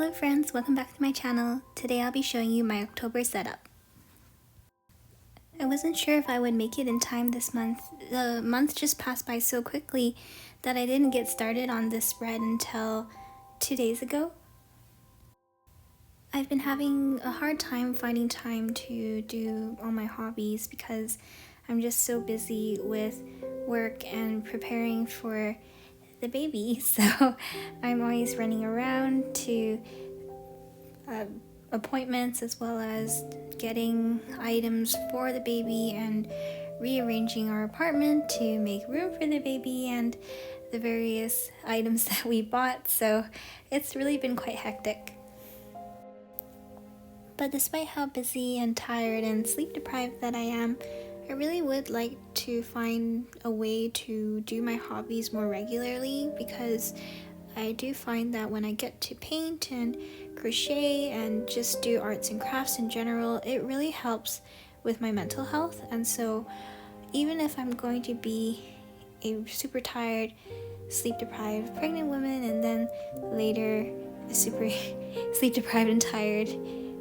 Hello friends, welcome back to my channel. Today I'll be showing you my October setup. I wasn't sure if I would make it in time this month. The month just passed by so quickly that I didn't get started on this spread until 2 days ago. I've been having a hard time finding time to do all my hobbies because I'm just so busy with work and preparing for the baby, so I'm always running around to appointments as well as getting items for the baby and rearranging our apartment to make room for the baby and the various items that we bought, so it's really been quite hectic. But despite how busy and tired and sleep deprived that I am, I really would like to find a way to do my hobbies more regularly, because I do find that when I get to paint and crochet and just do arts and crafts in general, it really helps with my mental health. And so even if I'm going to be a super tired, sleep deprived pregnant woman and then later a super sleep deprived and tired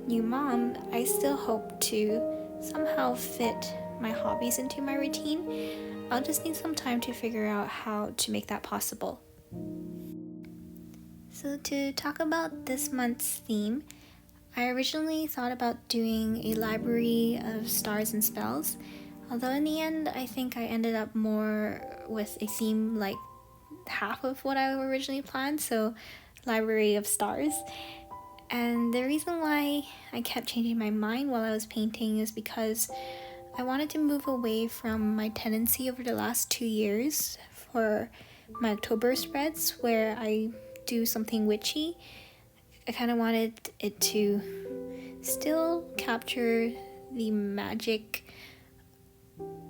new mom, I still hope to somehow fit my hobbies into my routine. I'll just need some time to figure out how to make that possible. So to talk about this month's theme, I originally thought about doing a library of stars and spells, although in the end I think I ended up more with a theme like half of what I originally planned, so library of stars. And the reason why I kept changing my mind while I was painting is because I wanted to move away from my tendency over the last 2 years for my October spreads where I do something witchy. I kind of wanted it to still capture the magic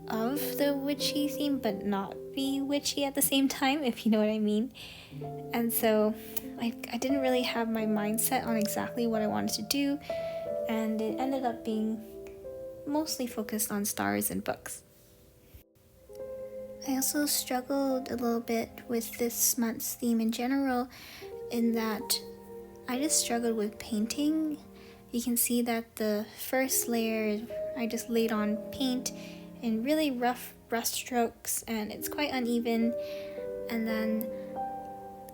of the witchy theme but not be witchy at the same time, if you know what I mean. And so I didn't really have my mindset on exactly what I wanted to do, and it ended up being mostly focused on stars and books. I also struggled a little bit with this month's theme in general, in that I just struggled with painting. You can see that the first layer I just laid on paint in really rough brush strokes and it's quite uneven, and then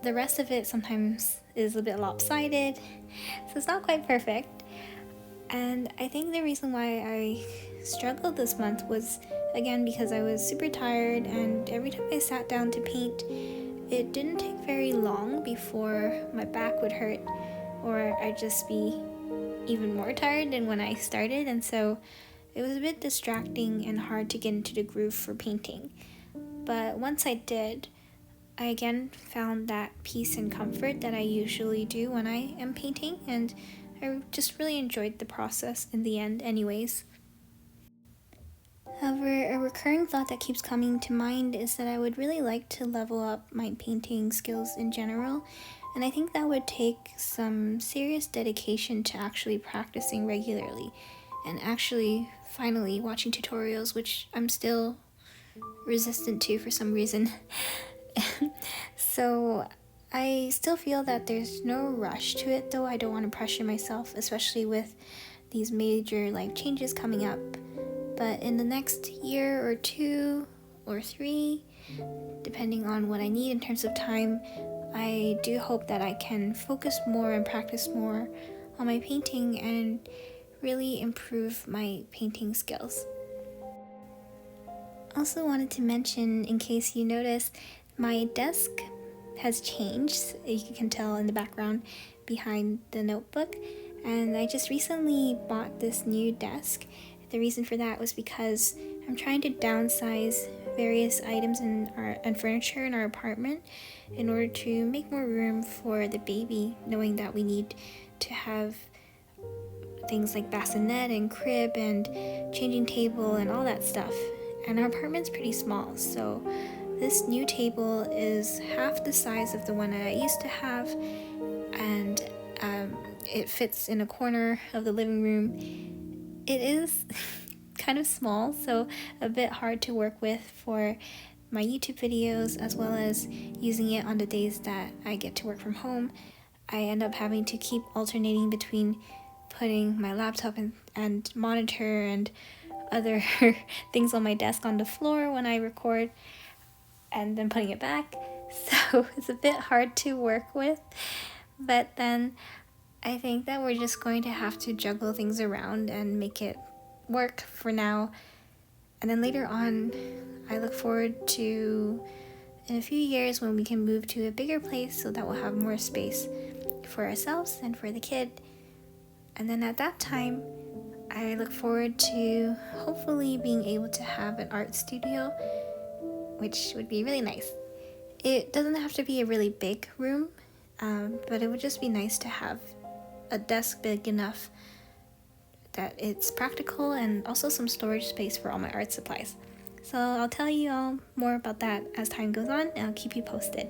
the rest of it sometimes is a bit lopsided, so it's not quite perfect. And I think the reason why I struggled this month was, again, because I was super tired, and every time I sat down to paint, it didn't take very long before my back would hurt, or I'd just be even more tired than when I started, and so it was a bit distracting and hard to get into the groove for painting. But once I did, I again found that peace and comfort that I usually do when I am painting, and I just really enjoyed the process in the end anyways. However, a recurring thought that keeps coming to mind is that I would really like to level up my painting skills in general, and I think that would take some serious dedication to actually practicing regularly and actually finally watching tutorials, which I'm still resistant to for some reason. So I still feel that there's no rush to it, though I don't want to pressure myself, especially with these major life changes coming up. But in the next year or 2 or 3, depending on what I need in terms of time, I do hope that I can focus more and practice more on my painting and really improve my painting skills. Also wanted to mention, in case you noticed, my desk has changed. You can tell in the background behind the notebook, and I just recently bought this new desk. The reason for that was because I'm trying to downsize various items and furniture in our apartment in order to make more room for the baby, knowing that we need to have things like bassinet and crib and changing table and all that stuff. And our apartment's pretty small, so this new table is half the size of the one that I used to have, and it fits in a corner of the living room. It is kind of small, so a bit hard to work with for my YouTube videos, as well as using it on the days that I get to work from home. I end up having to keep alternating between putting my laptop and monitor and other things on my desk on the floor when I record, and then putting it back. So it's a bit hard to work with, but then I think that we're just going to have to juggle things around and make it work for now. And then later on, I look forward to in a few years when we can move to a bigger place so that we'll have more space for ourselves and for the kid. And then at that time, I look forward to hopefully being able to have an art studio, which would be really nice. It doesn't have to be a really big room, but it would just be nice to have a desk big enough that it's practical and also some storage space for all my art supplies. So I'll tell you all more about that as time goes on, and I'll keep you posted.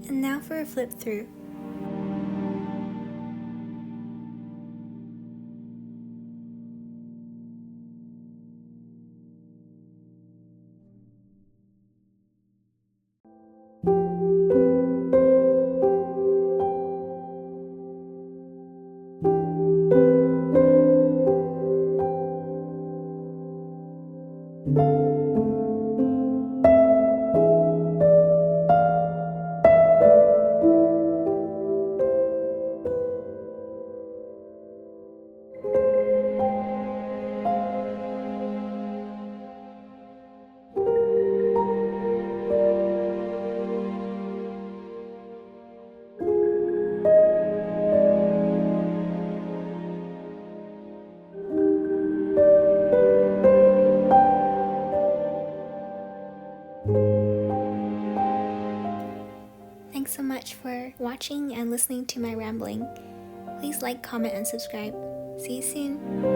And now for a flip through. Thanks so much for watching and listening to my rambling. Please like, comment, and subscribe. See you soon.